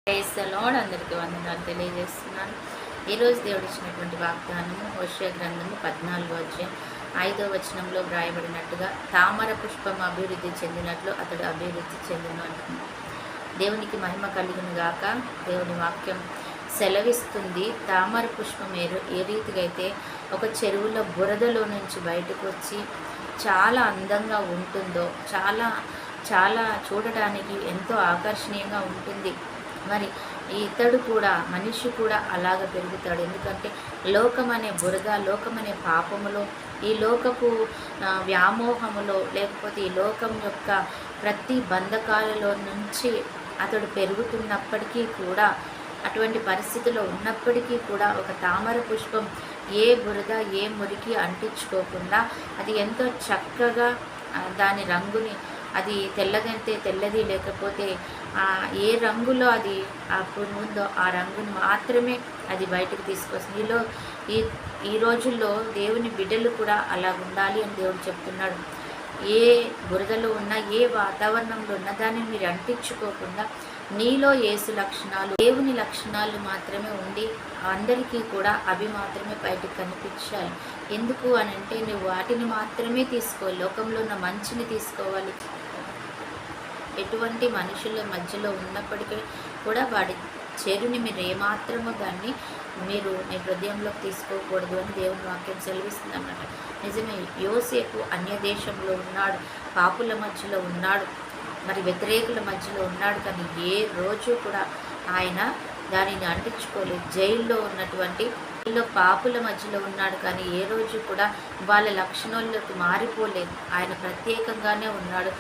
Praise the lord. అందరికీ వందనాలు తెలియజేస్తున్నాను. ఈరోజు దేవుడు ఇచ్చినటువంటి వాగ్దానము హోషేయ గ్రంథము 14వ అధ్యాయం 5వ వచనంలో వ్రాయబడినట్టుగా తామర పుష్పం అభివృద్ధి చెందినట్లు అతడు అభివృద్ధి చెందును అంటుంది. దేవునికి మహిమ కలుగును గాక. దేవుని వాక్యం సెలవిస్తుంది. తామర పుష్పం ఏ రీతిగా అయితే ఒక చెరువులో బురదలో నుంచి బయటకు వచ్చి చాలా అందంగా ఉంటుందో, చాలా చాలా చూడడానికి ఎంతో ఆకర్షణీయంగా ఉంటుంది. మరి ఇతడు కూడా, మనిషి కూడా అలాగ పెరుగుతాడు. ఎందుకంటే లోకం అనే బురద, లోకం అనే పాపములో, ఈ లోకపు వ్యామోహములో, లేకపోతే ఈ లోకం యొక్క ప్రతి బంధకాలలో నుంచి అతడు పెరుగుతున్నప్పటికీ కూడా, అటువంటి పరిస్థితిలో ఉన్నప్పటికీ కూడా ఒక తామర పుష్పం ఏ బురద ఏ మురికి అంటించుకోకుండా అది ఎంతో చక్కగా దాని రంగుని, అది తెల్లగంటే తెల్లది, లేకపోతే ఏ రంగులో అది అప్పుడు ఉందో ఆ రంగును మాత్రమే అది బయటకు తీసుకొస్తుంది. ఈ రోజుల్లో దేవుని బిడ్డలు కూడా అలా ఉండాలి అని దేవుడు చెప్తున్నాడు. ఏ బురదలో ఉన్న, ఏ వాతావరణంలో ఉన్న దాన్ని మీరు అంటించుకోకుండా నీలో యేసు లక్షణాలు, దేవుని లక్షణాలు మాత్రమే ఉండి అందరికీ కూడా అవి మాత్రమే బయటకు కనిపించాలి. ఎందుకు అని అంటే నువ్వు వాటిని మాత్రమే తీసుకోవాలి, లోకంలో ఉన్న మంచిని తీసుకోవాలి. ఎటువంటి మనుషుల మధ్యలో ఉన్నప్పటికీ కూడా వాడి చెరుని మీరు ఏమాత్రమో దాన్ని మీరు మీ హృదయంలోకి తీసుకోకూడదు అని దేవుని వాక్యం సెలవిస్తుంది అన్నమాట. నిజమే, యోసేపు అన్య దేశంలో ఉన్నాడు, పాపుల మధ్యలో ఉన్నాడు, మరి వ్యతిరేకుల మధ్యలో ఉన్నాడు. కానీ ఏ రోజు కూడా ఆయన దానిని అంటించుకోలేదు. జైల్లో ఉన్నటువంటి పాపుల మధ్యలో ఉన్నాడు, కానీ ఏ రోజు కూడా వాళ్ళ లక్షణాల్లోకి మారిపోలేదు. ఆయన ప్రత్యేకంగానే ఉన్నాడు.